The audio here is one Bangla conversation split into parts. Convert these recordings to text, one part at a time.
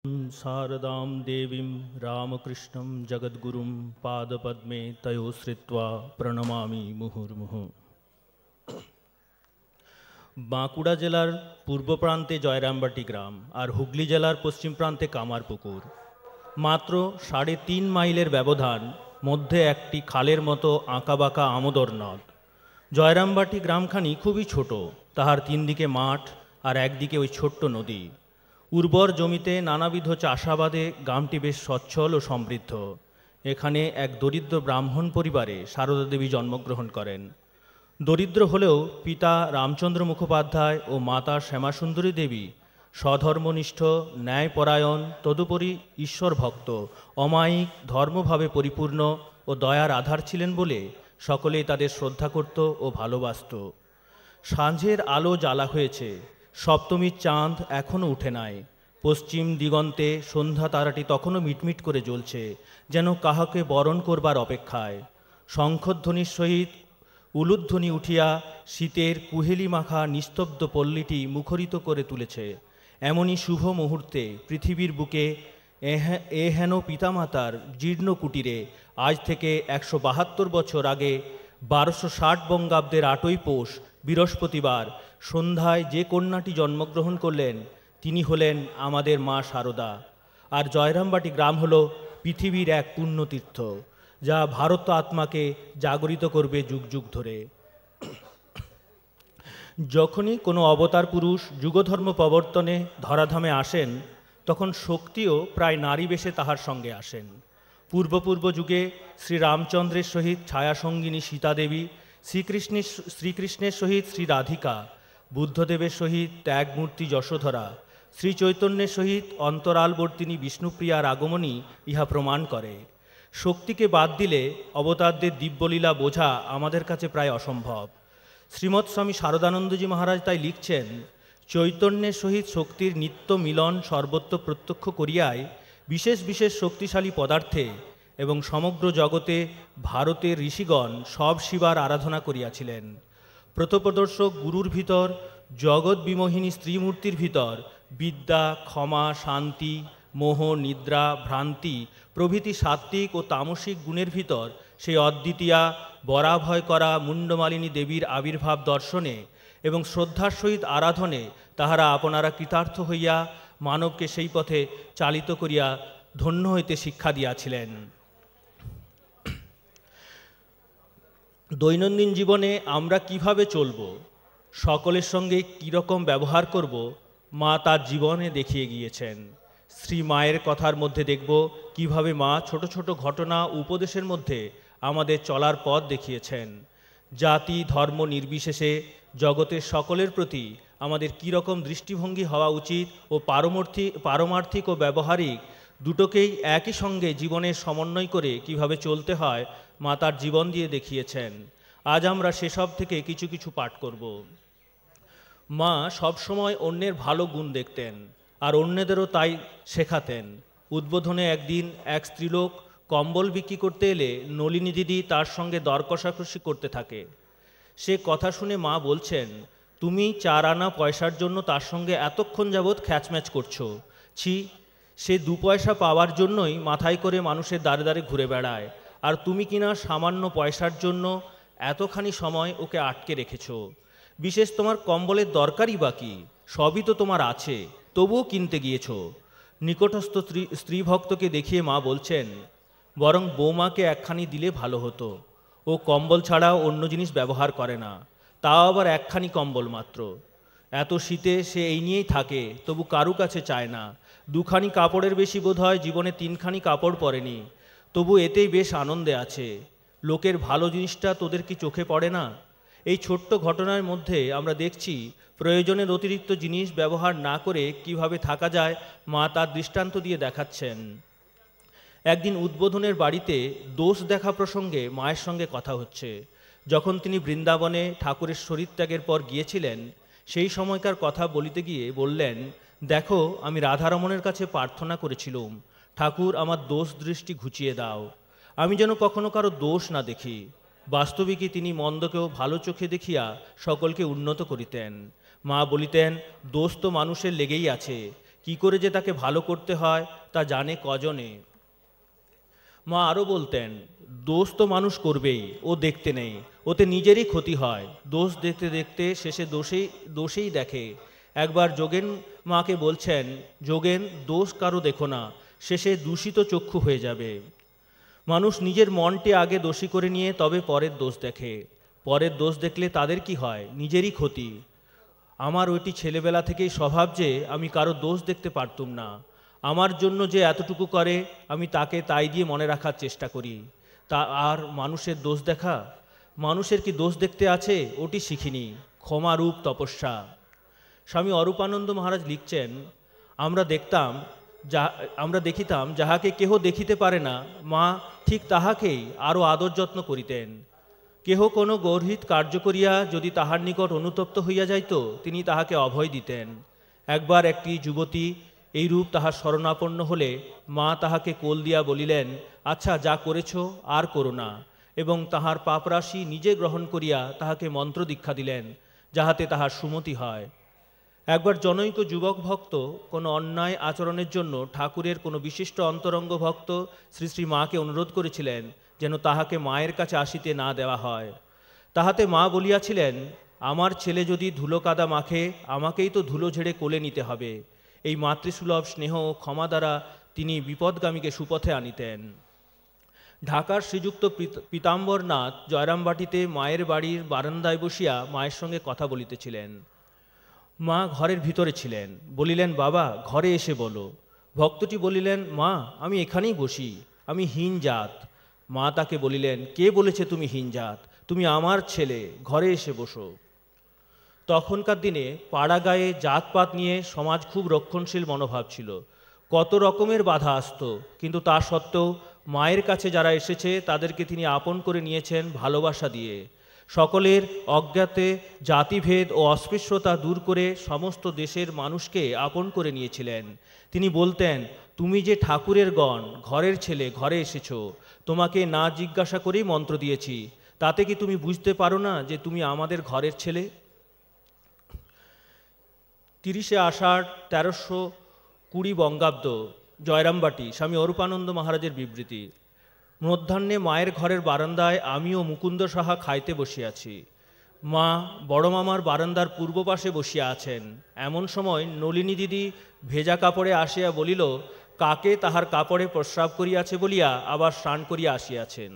शारदां देवीं रामकृष्णं जगद्गुरुं पादपद्मे तयो श्रित्वा प्रणमामि मुहुर्मुहुः। বাঁকুড়া জেলার পূর্ব প্রান্তে জয়রামবাটি গ্রাম আর হুগলি জেলার পশ্চিম প্রান্তে কামারপুকুর। মাত্র ৩.৫ মাইলের ব্যবধান, মধ্যে একটি খালের মতো আঁকাবাঁকা আমোদর নদ। জয়রামবাটি গ্রামখানি খুবই ছোট, তাহার ৩ দিকে মাঠ আর একদিকে ওই ছোট্ট নদী। উর্বর জমিতে নানাবিধ চাষাবাদে গ্রামটি বেশ সচ্ছল ও সমৃদ্ধ। এখানে এক দরিদ্র ব্রাহ্মণ পরিবারে সারদা দেবী জন্মগ্রহণ করেন। দরিদ্র হলেও পিতা রামচন্দ্র মুখোপাধ্যায় ও মাতা শ্যামাসুন্দরী দেবী স্বধর্মনিষ্ঠ, ন্যায়পরায়ণ, তদুপরি ঈশ্বর ভক্ত, অমায়িক, ধর্মভাবে পরিপূর্ণ ও দয়ার আধার ছিলেন বলে সকলেই তাদের শ্রদ্ধা করত ও ভালোবাসত। সাঁঝের আলো জ্বালা হয়েছে, সপ্তমীর চাঁদ এখনও উঠে নাই। পশ্চিম দিগন্তে সন্ধ্যা তারাটি তখনও মিটমিট করে জ্বলছে, যেন কাহাকে বরণ করবার অপেক্ষায়। শঙ্খধ্বনির সহিত উলুধ্বনি উঠিয়া শীতের কুহেলি মাখা নিস্তব্ধ পল্লীটি মুখরিত করে তুলেছে। এমনই শুভ মুহূর্তে পৃথিবীর বুকে হেন পিতামাতার জীর্ণ কুটিরে আজ থেকে ১৭২ বছর আগে ১২৬০ বঙ্গাব্দের ৮ই পৌষ বৃহস্পতিবার সন্ধ্যায় যে কন্যাটি জন্মগ্রহণ করলেন তিনি হলেন আমাদের মা শারদা। আর জয়রামবাটি গ্রাম হল পৃথিবীর এক পুণ্যতীর্থ, যা ভারত আত্মাকে জাগরিত করবে যুগ যুগ ধরে। যখনই কোনো অবতার পুরুষ যুগধর্ম প্রবর্তনে ধরাধামে আসেন, তখন শক্তিও প্রায় নারী বেশে তাহার সঙ্গে আসেন। পূর্ব যুগে শ্রীরামচন্দ্রের সহিত ছায়াসঙ্গিনী সীতাদেবী, শ্রীকৃষ্ণের সহিত শ্রী রাধিকা, বুদ্ধদেবের সহিত ত্যাগমূর্তি যশোধরা, শ্রীচৈতন্যের সহিত অন্তরালবর্তিনী বিষ্ণুপ্রিয়ার আগমনী ইহা প্রমাণ করে। শক্তিকে বাদ দিলে অবতারদের দিব্যলীলা বোঝা আমাদের কাছে প্রায় অসম্ভব। শ্রীমৎ স্বামী শারদানন্দজি মহারাজ তাই লিখছেন, চৈতন্যের সহিত শক্তির নিত্য মিলন সর্বত্র প্রত্যক্ষ করিয়াই বিশেষ বিশেষ শক্তিশালী পদার্থে এবং সমগ্র জগতে ভারতের ঋষিগণ সব শিবার আরাধনা করিয়াছিলেন। প্রথপ্রদর্শক গুরুর ভিতর, জগৎ বিমোহিনী স্ত্রীমূর্তির ভিতর বিদ্যা, ক্ষমা, শান্তি, মোহ, নিদ্রা, ভ্রান্তি প্রভৃতি সাত্ত্বিক ও তামসিক গুণের ভিতর সেই অদ্বিতীয়া বরাভয় করা মুণ্ডমালিনী দেবীর আবির্ভাব দর্শনে এবং শ্রদ্ধার সহিত আরাধনে তাহারা আপনারা কৃতার্থ হইয়া মানবকে সেই পথে চালিত করিয়া ধন্য হইতে শিক্ষা দিয়াছিলেন। দৈনন্দিন জীবনে আমরা কিভাবে চলব, সকলের সঙ্গে কীরকম ব্যবহার করব, মা তার জীবনে দেখিয়ে গিয়েছেন। শ্রী মায়ের কথার মধ্যে দেখব কিভাবে মা ছোট ছোট ঘটনা উপদেশের মধ্যে আমাদের চলার পথ দেখিয়েছেন। জাতি ধর্ম নির্বিশেষে জগতের সকলের প্রতি আমাদের কীরকম দৃষ্টিভঙ্গি হওয়া উচিত ও পারমার্থিক ও ব্যবহারিক দুটোকেই একই সঙ্গে জীবনের সমন্বয় করে কিভাবে চলতে হয় মা তার জীবন দিয়ে দেখিয়েছেন। আজ আমরা সেসব থেকে কিছু কিছু পাঠ করব। মা সবসময় অন্যের ভালো গুণ দেখতেন আর অন্যদেরও তাই শেখাতেন। উদ্বোধনে একদিন এক স্ত্রীলোক কম্বল বিক্রি করতে এলে নলিনী দিদি তার সঙ্গে দর কষাকষি করতে থাকে। সে কথা শুনে মা বলছেন, তুমি 4 আনা পয়সার জন্য তার সঙ্গে এতক্ষণ যাবৎ খ্যাচম্যাচ করছো। ছি, সে 2 পয়সা পাওয়ার জন্যই মাথায় করে মানুষের দ্বারে দ্বারে ঘুরে বেড়ায়, আর তুমি কিনা সামান্য পয়সার জন্য এতখানি সময় ওকে আটকে রেখেছ। বিশেষ তোমার কম্বলের দরকারই বা কি? সবই তো তোমার আছে, তবুও কিনতে গিয়েছ। নিকটস্থ স্ত্রী ভক্তকে দেখিয়ে মা বলছেন, বরং বৌমাকে একখানি দিলে ভালো হতো। ও কম্বল ছাড়াও অন্য জিনিস ব্যবহার করে না, তাও আবার একখানি কম্বল মাত্র। এত শীতে সে এই নিয়েই থাকে, তবু কারু কাছে চায় না। 2খানি কাপড়ের বেশি বোধ হয় জীবনে 3খানি কাপড় পরেনি, তবু এতেই বেশ আনন্দে আছে। লোকের ভালো জিনিসটা তোদের কি চোখে পড়ে না? এই ছোট্ট ঘটনার মধ্যে আমরা দেখছি প্রয়োজনের অতিরিক্ত জিনিস ব্যবহার না করে কিভাবে থাকা যায় মা তার দৃষ্টান্ত দিয়ে দেখাচ্ছেন। একদিন উদ্বোধনের বাড়িতে দোষ দেখা প্রসঙ্গে মায়ের সঙ্গে কথা হচ্ছে। যখন তিনি বৃন্দাবনে ঠাকুরের শরীরত্যাগের পর গিয়েছিলেন, সেই সময়কার কথা বলিতে গিয়ে বললেন, দেখো, আমি রাধারমণের কাছে প্রার্থনা করেছিলুম, ঠাকুর আমার দোষ দৃষ্টি ঘুচিয়ে দাও, আমি যেন কখনো কারো দোষ না দেখি। বাস্তবিকই তিনি মন্দকেও ভালো চোখে দেখিয়া সকলকে উন্নত করিতেন। মা বলিতেন, দোষ তো মানুষের লেগেই আছে, কি করে যে তাকে ভালো করতে হয় তা জানে কজনে। মা আরও বলতেন, দোষ তো মানুষ করবেই, ও দেখতে নেই, ওতে নিজেরই ক্ষতি হয়। দোষ দেখতে দেখতে শেষে দোষেই দেখে। একবার যোগেন মাকে বলছেন, যোগেন, দোষ কারো দেখো না, শেষে দূষিত চক্ষু হয়ে যাবে। মানুষ নিজের মনটি আগে দোষী করে নিয়ে তবে পরের দোষ দেখে। পরের দোষ দেখলে তাদের কি হয়? নিজেরই ক্ষতি। আমার ওইটি ছেলেবেলা থেকেই স্বভাব যে আমি কারো দোষ দেখতে পারতুম না। আমার জন্য যে এতটুকু করে আমি তাকে তাই দিয়ে মনে রাখার চেষ্টা করি। তা আর মানুষের দোষ দেখা? মানুষের কি দোষ দেখতে আছে ওটি শিখিনি। ক্ষমারূপ তপস্যা। স্বামী অরূপানন্দ মহারাজ লিখছেন, আমরা দেখিতাম যাহাকে কেহ দেখিতে পারে না, মা ঠিক তাহাকেই আরও আদর যত্ন করিতেন। কেহ কোনো গর্হিত কার্য করিয়া যদি তাহার নিকট অনুতপ্ত হইয়া যাইত, তিনি তাহাকে অভয় দিতেন। একবার একটি যুবতী এইরূপ তাহার শরণাপন্ন হলে মা তাহাকে কোল দিয়া বলিলেন, আচ্ছা, যা করেছ আর করো না, এবং তাহার পাপরাশি নিজে গ্রহণ করিয়া তাহাকে মন্ত্র দীক্ষা দিলেন, যাহাতে তাহার সুমতি হয়। একবার জনৈক যুবক ভক্ত কোনো অন্যায় আচরণের জন্য ঠাকুরের কোনো বিশিষ্ট অন্তরঙ্গ ভক্ত শ্রী শ্রী মাকে অনুরোধ করেছিলেন যেন তাহাকে মায়ের কাছে আসিতে না দেওয়া হয়। তাহাতে মা বলিয়াছিলেন, আমার ছেলে যদি ধুলো কাদা মাখে, আমাকেই তো ধুলো ঝেড়ে কোলে নিতে হবে। এই মাতৃসুলভ স্নেহ ও ক্ষমা দ্বারা তিনি বিপদগামীকে সুপথে আনিতেন। ঢাকার শ্রীযুক্ত পীতাম্বরনাথ জয়রামবাটিতে মায়ের বাড়ির বারান্দায় বসিয়া মায়ের সঙ্গে কথা বলিতেছিলেন। মা ঘরের ভিতরে ছিলেন। বলিলেন, বাবা, ঘরে এসে বলো। ভক্তটি বলিলেন, মা, আমি এখানেই বসি, আমি হীন জাত। মা তাকে বলিলেন, কে বলেছে তুমি হীন জাত? তুমি আমার ছেলে, ঘরে এসে বসো। তখনকার দিনে পাড়া গায়ে জাতপাত নিয়ে সমাজ খুব রক্ষণশীল মনোভাব ছিল। কত রকমের বাধা আসত, কিন্তু তা সত্ত্বেও মায়ের কাছে যারা এসেছে তাদেরকে তিনি আপন করে নিয়েছেন ভালোবাসা দিয়ে। সকলের অজ্ঞাতে জাতিভেদ ও অস্পৃশ্যতা দূর করে সমস্ত দেশের মানুষকে আপন করে নিয়েছিলেন। তিনি বলতেন, তুমি যে ঠাকুরের গণ, ঘরের ছেলে, ঘরে এসেছো, তোমাকে না জিজ্ঞাসা করেই মন্ত্র দিয়েছি, তাতে কি তুমি বুঝতে পারো না যে তুমি আমাদের ঘরের ছেলে? 30শে আষাঢ় 1320 বঙ্গাব্দ, জয়রামবাটি, স্বামী অরূপানন্দ মহারাজের বিবৃতি। মধ্যাহ্নে মায়ের ঘরের বারান্দায় আমি ও মুকুন্দ সাহা খাইতে বসিয়াছি। মা বড় মামার বারান্দার পূর্ব পাশে বসিয়া আছেন। এমন সময় নলিনী দিদি ভেজা কাপড়ে আসিয়া বলিল, কাকে তাহার কাপড়ে প্রস্রাব করিয়াছে বলিয়া আবার স্নান করিয়া আসিয়াছেন।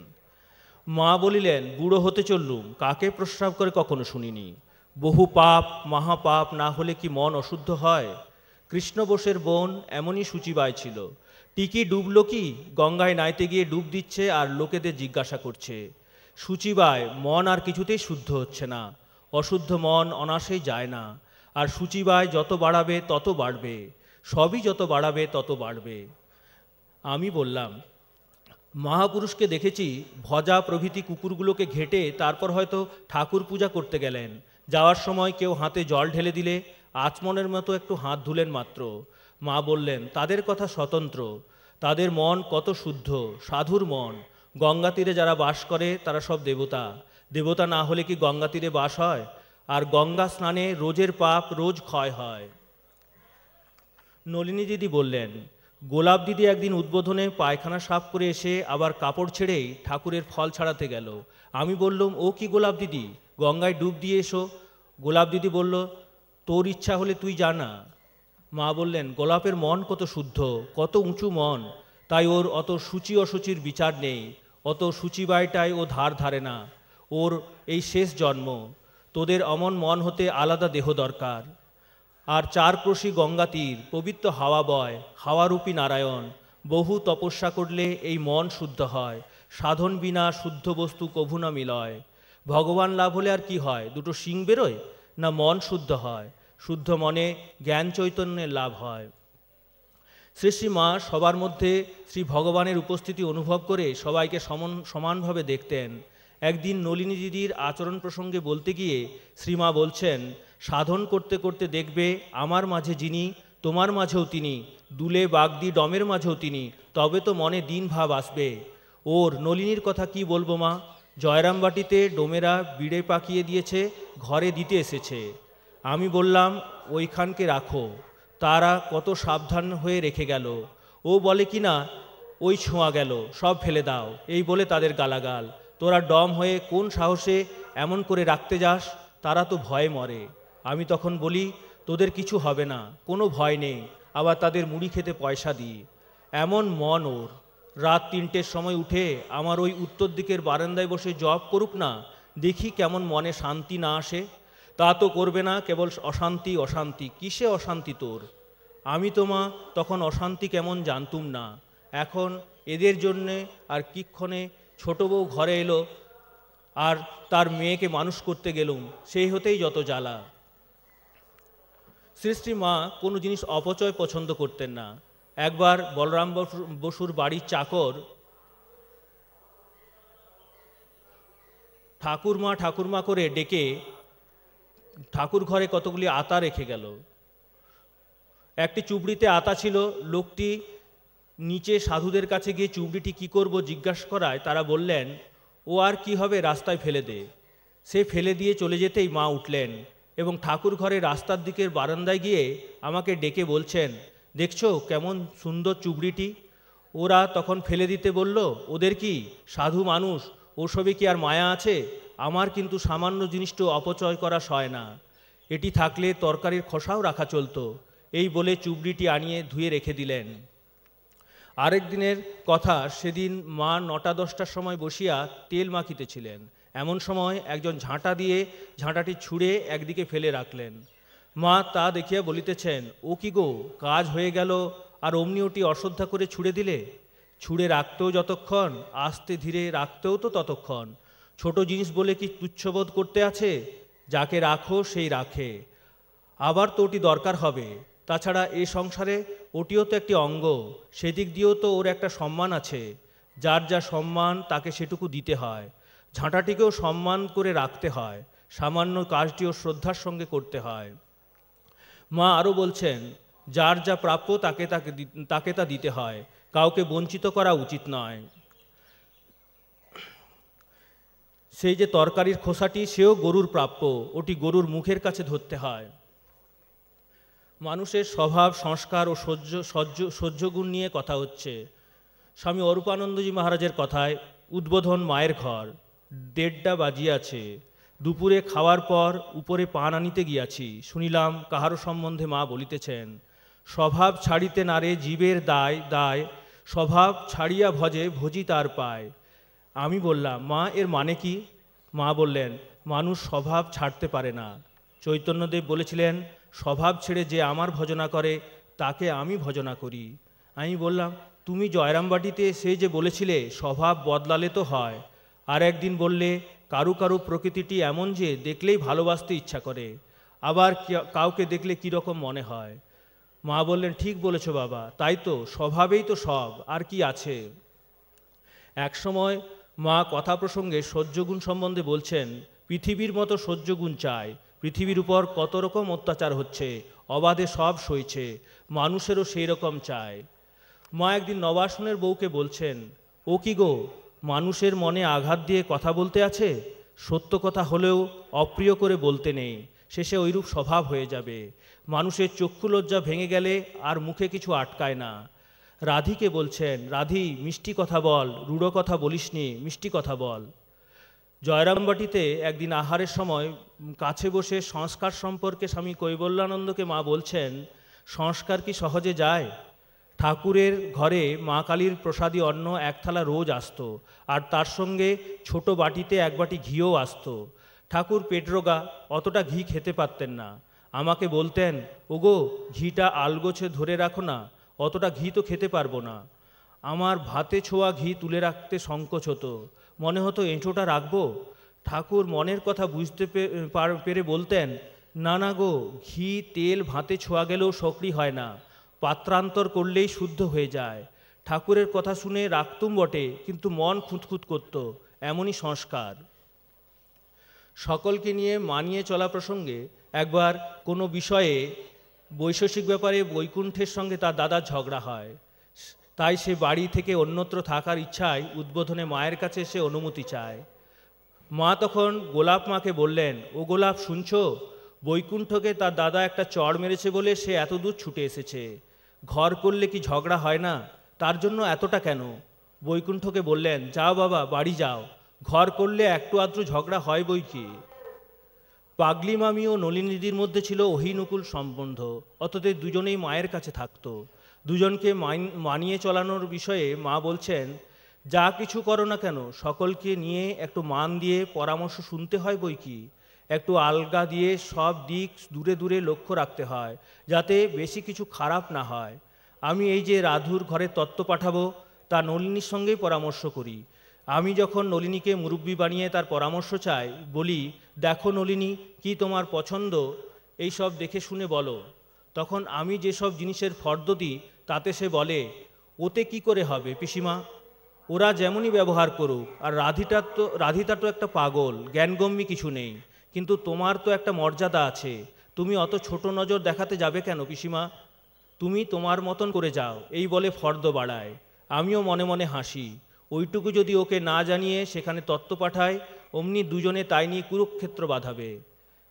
মা বলিলেন, বুড়ো হতে চললুম, কাকে প্রস্রাব করে কখনো শুনিনি। বহু পাপ মহাপাপ না হলে কি মন অশুদ্ধ হয়? কৃষ্ণ বোসের বোন এমনই সূচিবায় ছিল। টিকি ডুবলো কি? গঙ্গায় নাইতে গিয়ে ডুব দিচ্ছে আর লোকেদের জিজ্ঞাসা করছে। সূচিবায় মন আর কিছুতেই শুদ্ধ হচ্ছে না। অশুদ্ধ মন অনাসেই যায় না। আর সূচিবায় যত বাড়াবে তত বাড়বে, সবই যত বাড়াবে তত বাড়বে। আমি বললাম, মহাপুরুষকে দেখেছি ভজা প্রভৃতি কুকুরগুলোকে ঘেঁটে তারপর হয়তো ঠাকুর পূজা করতে গেলেন। যাওয়ার সময় কেউ হাতে জল ঢেলে দিলে আচমনের মতো একটু হাত ধুলেন মাত্র। মা বললেন, তাদের কথা স্বতন্ত্র, তাদের মন কত শুদ্ধ, সাধুর মন। গঙ্গা তীরে যারা বাস করে তারা সব দেবতা। দেবতা না হলে কি গঙ্গা তীরে বাস হয়? আর গঙ্গা স্নানে রোজের পাপ রোজ ক্ষয় হয়। নলিনী দিদি বললেন, গোলাপ দিদি একদিন উদ্বোধনে পায়খানা সাফ করে এসে আবার কাপড় ছেড়েই ঠাকুরের ফল ছাড়াতে গেল। আমি বললাম, ও কি গোলাপ দিদি, গঙ্গায় ডুব দিয়ে এসো। গোলাপ দিদি বলল, তোর ইচ্ছা হলে তুই জানা। মা বললেন, গোলাপের মন কত শুদ্ধ, কত উঁচু মন, তাই ওর অত সূচি অসুচির বিচার নেই। অত সূচিবায়টায় ও ধার ধারে না। ওর এই শেষ জন্ম। তোদের অমন মন হতে আলাদা দেহ দরকার। আর চারক্রোশী গঙ্গা তীর, পবিত্র হাওয়া বয়, হাওয়ারূপী নারায়ণ। বহু তপস্যা করলে এই মন শুদ্ধ হয়। সাধন বিনা শুদ্ধ বস্তু কভু না মিলয়। ভগবান লাভ হলে আর কি হয়? দুটো শিং বেরোয়? না, মন শুদ্ধ হয়। শুদ্ধ মনে জ্ঞান চৈতন্যের লাভ হয়। শ্রী শ্রী মা সবার মধ্যে শ্রী ভগবানের উপস্থিতি অনুভব করে সবাইকে সমানভাবে দেখতেন। একদিন নলিনী দিদির আচরণ প্রসঙ্গে বলতে গিয়ে শ্রীমা বলছেন, সাধন করতে করতে দেখবে আমার মাঝে যিনি, তোমার মাঝেও তিনি, দুলে বাগদি ডমের মাঝেও তিনি, তবে তো মনে দিন ভাব আসবে। ওর নলিনীর কথা কি বলবো মা? জয়রামবাটিতে ডোমেরা বিড়ে পাকিয়ে দিয়েছে, ঘরে দিতে এসেছে। আমি বললাম, ওইখানকে রাখো। তারা কত সাবধান হয়ে রেখে গেল। ও বলে কি না, ওই ছোঁয়া গেল, সব ফেলে দাও, এই বলে তাদের গালাগাল। তোরা ডম হয়ে কোন সাহসে এমন করে রাখতে যাস? তারা তো ভয়ে মরে। আমি তখন বলি, তোদের কিছু হবে না, কোনো ভয় নেই। আবার তাদের মুড়ি খেতে পয়সা দিই। এমন মন ওর, রাত 3টের সময় উঠে আমার ওই উত্তর দিকের বারান্দায় বসে জব করুক না, দেখি কেমন মনে শান্তি না আসে। তা তো করবে না, কেবল অশান্তি অশান্তি। কিসে অশান্তি তোর? আমি তো মা তখন অশান্তি কেমন জানতুম না। এখন এদের জন্যে আর কিক্ষণে ছোট বউ ঘরে এলো, আর তার মেয়েকে মানুষ করতে গেলুম, সেই হতেই যত জ্বালা। শ্রী মা কোনো জিনিস অপচয় পছন্দ করতেন না। একবার বলরাম বসুর বাড়ির চাকর ঠাকুরমা ঠাকুরমা করে ডেকে ঠাকুর ঘরে কতগুলি আতা রেখে গেল। একটি চুবড়িতে আতা ছিল। লোকটি নিচে সাধুদের কাছে গিয়ে চুবড়িটি কি করব জিজ্ঞাসা করায় তারা বললেন, ও আর কি হবে, রাস্তায় ফেলে দে। সে ফেলে দিয়ে চলে যেতেই মা উঠলেন এবং ঠাকুর ঘরে রাস্তার দিকের বারান্দায় গিয়ে আমাকে ডেকে বলছেন, দেখছো কেমন সুন্দর চুবড়িটি? ওরা তখন ফেলে দিতে বলল, ওদের কি, সাধু মানুষ, ওসবে কি আর মায়া আছে? আমার কিন্তু সামান্য জিনিসটা অপচয় করা সয় না। এটি থাকলে তরকারির খোসাও রাখা চলতো। এই বলে চুবড়িটি আনিয়ে ধুয়ে রেখে দিলেন। আরেক দিনের কথা, সেদিন মা 9টা-10টার সময় বসিয়া তেল মাখিতেছিলেন। এমন সময় একজন ঝাঁটা দিয়ে ঝাঁটাটি ছুঁড়ে একদিকে ফেলে রাখলেন। মা তা দেখিয়া বলিতেছেন, ও কি গো, কাজ হয়ে গেল আর অমনি ওটি অশ্রদ্ধা করে ছুঁড়ে দিলে? ছুঁড়ে রাখতেও যতক্ষণ, আস্তে ধীরে রাখতেও তো ততক্ষণ। ছোট জিনিস বলে কি তুচ্ছবোধ করতে আছে? যাকে রাখো সেই রাখে, আবার তো ওটি দরকার হবে। তাছাড়া এ সংসারে ওটিও তো একটি অঙ্গ, সেদিক দিয়েও তো ওর একটা সম্মান আছে। যার যা সম্মান তাকে সেটুকু দিতে হয়। ঝাঁটাটিকেও সম্মান করে রাখতে হয়, সামান্য কাজটিও শ্রদ্ধার সঙ্গে করতে হয়। মা আরও বলছেন, যার যা প্রাপ্য তাকে তা দিতে হয়, কাউকে বঞ্চিত করা উচিত নয়। সেই যে তরকারির খোসাটি, সেও গরুর প্রাপ্য, ওটি গরুর মুখের কাছে ধরতে হয়। মানুষের স্বভাব, সংস্কার ও সহ্যগুণ নিয়ে কথা হচ্ছে। স্বামী অরূপানন্দজি মহারাজের কথায়, উদ্বোধন মায়ের ঘর, 1:30 বাজিয়াছে। দুপুরে খাওয়ার পর উপরে পান আনিতে গিয়াছি, শুনিলাম কাহারও সম্বন্ধে মা বলিতেছেন, স্বভাব ছাড়িতে নারে জীবের দায় দায়, স্বভাব ছাড়িয়া ভজে ভজি তার পায়। আমি বললাম, মা এর মানে কি? মা বললেন, মানুষ স্বভাব ছাড়তে পারে না। চৈতন্যদেব বলেছিলেন, স্বভাব ছেড়ে যে আমার ভজনা করে তাকে আমি ভজনা করি। আমি বললাম, তুমি জয়রামবাটিতে সে যে বলেছিলে স্বভাব বদলালে তো হয়, আর একদিন বললে কারু কারু প্রকৃতিটি এমন যে দেখলেই ভালোবাসতে ইচ্ছা করে, আবার কাউকে দেখলে কীরকম মনে হয়। মা বললেন, ঠিক বলেছ বাবা, তাই তো, স্বভাবেই তো সব, আর কি আছে। এক সময় মা কথা প্রসঙ্গে সহ্যগুণ সম্বন্ধে বলছেন, পৃথিবীর মতো সহ্যগুণ চায়। পৃথিবীর উপর কত রকম অত্যাচার হচ্ছে, অবাধে সব সইছে, মানুষেরও সেই রকম চায়। মা একদিন নবাসনের বউকে বলছেন, ও কি গো, মানুষের মনে আঘাত দিয়ে কথা বলতে আছে? সত্য কথা হলেও অপ্রিয় করে বলতে নেই, শেষে ওইরূপ স্বভাব হয়ে যাবে। মানুষের চক্ষু লজ্জা ভেঙে গেলে আর মুখে কিছু আটকায় না। রাধিকে বলছেন, রাধি মিষ্টি কথা বল, রূঢ় কথা বলিসনি, মিষ্টি কথা বল। জয়রামবাটিতে একদিন আহারের সময় কাছে বসে সংস্কার সম্পর্কে স্বামী কৈবল্যানন্দকে মা বলছেন, সংস্কার কি সহজে যায়? ঠাকুরের ঘরে মা কালীর প্রসাদী অন্ন 1 থালা রোজ আসতো, আর তার সঙ্গে ছোট বাটিতে 1 বাটি ঘিও আসতো। ঠাকুর পেটরোগা, অতটা ঘি খেতে পারতেন না। আমাকে বলতেন, ওগো ঘিটা আলগোছে ধরে রাখো না, অতটা ঘি তো খেতে পারবো না। আমার ভাতে ছোঁয়া ঘি তুলে রাখতে সংকোচ হতো, মনে হতো এঁটোটা রাখবো। ঠাকুর মনের কথা বুঝতে পেরে বলতেন, না না গো, ঘি তেল ভাতে ছোঁয়া গেলেও সকরি হয় না, পাত্রান্তর করলেই শুদ্ধ হয়ে যায়। ঠাকুরের কথা শুনে রাখতুম বটে, কিন্তু মন খুঁতখুত করত, এমনই সংস্কার। সকলকে নিয়ে মানিয়ে চলা প্রসঙ্গে একবার কোনো বিষয়ে বৈশেষিক ব্যাপারে বৈকুণ্ঠের সঙ্গে তার দাদার ঝগড়া হয়। তাই সে বাড়ি থেকে অন্যত্র থাকার ইচ্ছায় উদ্বোধনে মায়ের কাছে সে অনুমতি চায়। মা তখন গোলাপ মাকে বললেন, ও গোলাপ শুনছো, বৈকুণ্ঠকে তার দাদা একটা চড় মেরেছে বলে সে এত দূর ছুটে এসেছে। ঘর করলে কি ঝগড়া হয় না? তার জন্য এতটা কেন? বৈকুণ্ঠকে বললেন, যাও বাবা, বাড়ি যাও, ঘর করলে একটু আধটু ঝগড়া হয় বই কি। পাগলি মামি ও নলিনীদির মধ্যে ছিল অহিনুকুল সম্বন্ধ, অতএব দুজনেই মায়ের কাছে থাকতো। দুজনকে মানিয়ে চলানোর বিষয়ে মা বলছেন, যা কিছু করো না কেন সকলকে নিয়ে একটু মান দিয়ে পরামর্শ শুনতে হয় বই কি, একটু আলগা দিয়ে সব দিক দূরে দূরে লক্ষ্য রাখতে হয়, যাতে বেশি কিছু খারাপ না হয়। আমি এই যে রাধুর ঘরে তত্ত্ব পাঠাবো, তা নলিনীর সঙ্গেই পরামর্শ করি। আমি যখন নলিনীকে মুরব্বি বানিয়ে তার পরামর্শ চাই, বলি, দেখো নলিনী, কি তোমার পছন্দ এই সব দেখে শুনে বলো। তখন আমি যেসব জিনিসের ফর্দ দিই তাতে সে বলে, ওতে কি করে হবে পিসিমা, ওরা যেমনই ব্যবহার করুক, আর রাধিতা তো একটা পাগল, জ্ঞানগম্যি কিছু নেই, কিন্তু তোমার তো একটা মর্যাদা আছে, তুমি অত ছোট নজর দেখাতে যাবে কেন পিসিমা, তুমি তোমার মতন করে যাও, এই বলে ফর্দ বাড়ায়। আমিও মনে মনে হাসি। ওইটুকু যদি ওকে না জানিয়ে সেখানে তত্ত্ব পাঠায়, অমনি দুজনে তাই নিয়ে কুরুক্ষেত্র বাঁধাবে।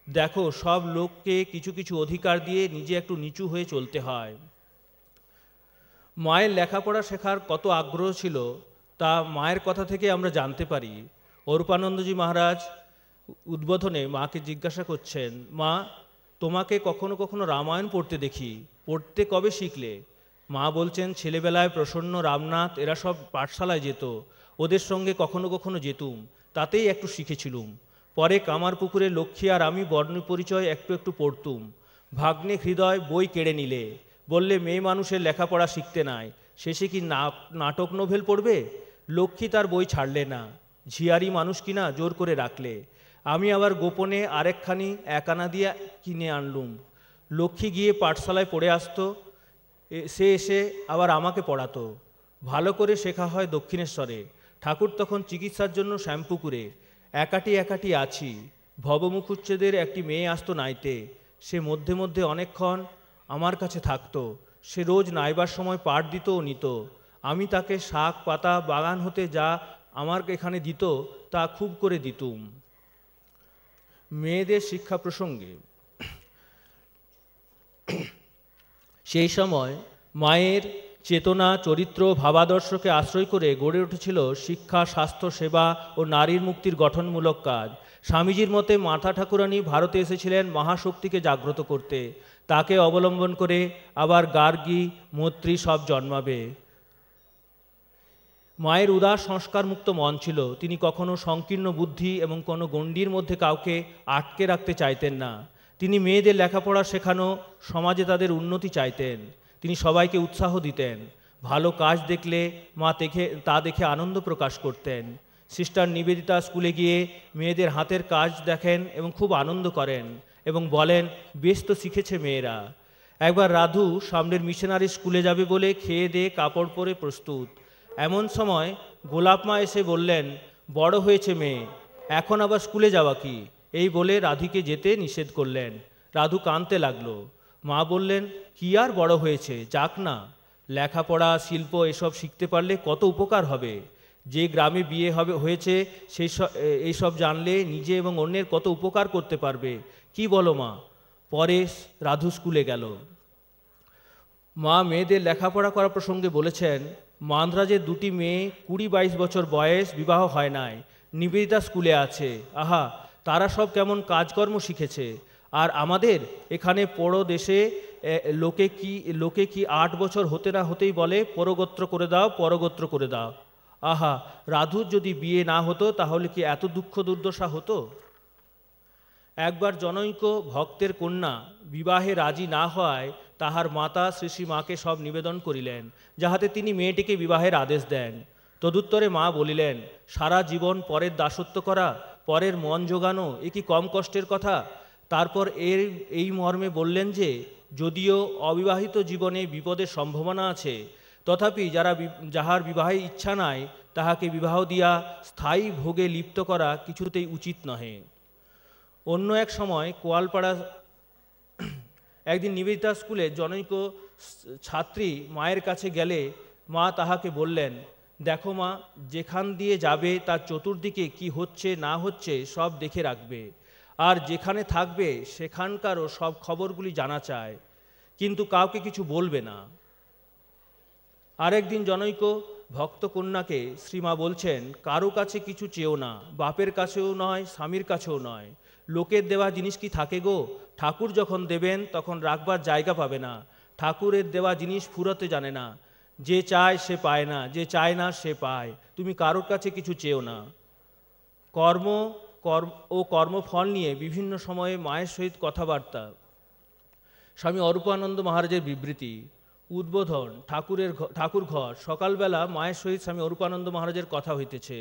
দেখো, সব লোককে কিছু কিছু অধিকার দিয়ে নিজে একটু নিচু হয়ে চলতে হয়। মায়ের লেখাপড়া শেখার কত আগ্রহ ছিল তা মায়ের কথা থেকে আমরা জানতে পারি। অরূপানন্দজি মহারাজ উদ্বোধনে মাকে জিজ্ঞাসা করছেন, মা, তোমাকে কখনো কখনো রামায়ণ পড়তে দেখি, পড়তে কবে শিখলে? মা বলছেন, ছেলেবেলায় প্রসন্ন, রামনাথ এরা সব পাঠশালায় যেত, ওদের সঙ্গে কখনো কখনো যেতুম, তাতেই একটু শিখেছিলুম। পরে কামারপুকুরে লক্ষ্মী আর আমি বর্ণ পরিচয় একটু একটু পড়তুম। ভাগ্নে হৃদয় বই কেড়ে নিলে, বললে মেয়ে মানুষের লেখাপড়া শিখতে নাই, শেষে কি নাটক নোভেল পড়বে? লক্ষ্মী তার বই ছাড়লে না, ঝিয়ারি মানুষ কিনা জোর করে রাখলে। আমি আবার গোপনে আরেকখানি একানা দিয়ে কিনে আনলুম। লক্ষ্মী গিয়ে পাঠশালায় পড়ে আসতো, সে এসে আবার আমাকে পড়াতো। ভালো করে শেখা হয় দক্ষিণেশ্বরে, ঠাকুর তখন চিকিৎসার জন্য শ্যামপুকুরে। একাটি একাটি আছি। ভবমুখুচ্ছেদের একটি মেয়ে আসতো নাইতে, সে মধ্যে মধ্যে অনেকক্ষণ আমার কাছে থাকতো। সে রোজ নাইবার সময় পাঠ দিত ও নিত। আমি তাকে শাক পাতা বাগান হতে যা আমার এখানে দিত তা খুব করে দিতুম। মেয়েদের শিক্ষা প্রসঙ্গে সেই সময় মায়ের চেতনা, চরিত্র, ভাবাদর্শকে আশ্রয় করে গড়ে উঠেছিল শিক্ষা, স্বাস্থ্য সেবা ও নারীর মুক্তির গঠনমূলক কাজ। স্বামীজির মতে মাতা ঠাকুরানী ভারতে এসেছিলেন মহাশক্তিকে জাগ্রত করতে, তাকে অবলম্বন করে আবার গার্গী, মৈত্রী সব জন্মাবে। মায়ের উদার সংস্কারমুক্ত মন ছিল, তিনি কখনো সংকীর্ণ বুদ্ধি এবং কোনো গণ্ডির মধ্যে কাউকে আটকে রাখতে চাইতেন না। তিনি মেয়েদের লেখাপড়া শেখানো, সমাজে তাদের উন্নতি চাইতেন। তিনি সবাইকে উৎসাহ দিতেন। ভালো কাজ দেখলে মা তা দেখে আনন্দ প্রকাশ করতেন। সিস্টার নিবেদিতা স্কুলে গিয়ে মেয়েদের হাতের কাজ দেখেন এবং খুব আনন্দ করেন এবং বলেন, বেশ তো শিখেছে মেয়েরা। একবার রাধু সামনের মিশনারি স্কুলে যাবে বলে খেয়ে দিয়ে কাপড় পরে প্রস্তুত। এমন সময় গোলাপ মা এসে বললেন, বড় হয়েছে মেয়ে, এখন আবার স্কুলে যাওয়া কি? এই বলে রাধিকে যেতে নিষেধ করলেন। রাধু কাঁদতে লাগলো। মা বললেন, কি আর বড় হয়েছে, যাক না, লেখাপড়া, শিল্প এসব শিখতে পারলে কত উপকার হবে। যে গ্রামে বিয়ে হয়েছে এইসব জানলে নিজে এবং অন্যের কত উপকার করতে পারবে, কি বলো মা? পরে রাধু স্কুলে গেল। মা মেয়েদের লেখাপড়া করা প্রসঙ্গে বলেছেন, মান্দ্রাজের দুটি মেয়ে 20-22 বছর বয়স, বিবাহ হয় নাই, নিবেদিতা স্কুলে আছে। আহা, তারা সব কেমন কাজকর্ম শিখেছে। আর আমাদের এখানে পড়ো দেশে লোকে কি 8 বছর হতে না হতেই বলে, পরগোত্র করে দাও, পরগোত্র করে দাও। আহা, রাধুর যদি বিয়ে না হতো তাহলে কি এত দুঃখ দুর্দশা হতো? একবার জনৈক ভক্তের কন্যা বিবাহে রাজি না হওয়ায় তাহার মাতা শ্রী মাকে সব নিবেদন করিলেন, যাহাতে তিনি মেয়েটিকে বিবাহের আদেশ দেন। তদুত্তরে মা বলিলেন, সারা জীবন পরের দাসত্ব করা, পরের মন জোগানো, এ কি কম কষ্টের কথা? তারপর এই মর্মে বললেন যে, যদিও অবিবাহিত জীবনে বিপদের সম্ভাবনা আছে, তথাপি যাহার বিবাহে ইচ্ছা নাই তাহাকে বিবাহ দিয়া স্থায়ী ভোগে লিপ্ত করা কিছুতেই উচিত নহে। অন্য এক সময় কোয়ালপাড়া একদিন নিবেদিতা স্কুলে জনৈক ছাত্রী মায়ের কাছে গেলে মা তাহাকে বললেন, দেখো মা, যেখান দিয়ে যাবে তার চতুর্দিকে কি হচ্ছে না হচ্ছে সব দেখে রাখবে। আর যেখানে থাকবে সেখানকারও সব খবরগুলি জানা চায়, কিন্তু কাউকে কিছু বলবে না। আরেকদিন জনৈক ভক্তকন্যাকে শ্রীমা বলছেন, কারো কাছে কিছু চেও না, বাপের কাছেও নয়, স্বামীর কাছেও নয়। লোকের দেওয়া জিনিস কি থাকে গো? ঠাকুর যখন দেবেন তখন রাখবার জায়গা পাবে না। ঠাকুরের দেওয়া জিনিস ফুরোতে জানে না। যে চায় সে পায় না, যে চায় না সে পায়। তুমি কারোর কাছে কিছু চেও না। কর্ম ও কর্মফল নিয়ে বিভিন্ন সময়ে মায়ের সহিত কথাবার্তা। স্বামী অরূপানন্দ মহারাজের বিবৃতি। উদ্বোধন ঠাকুর ঘর। সকালবেলা মায়ের সহিত স্বামী অরূপানন্দ মহারাজের কথা হইতেছে।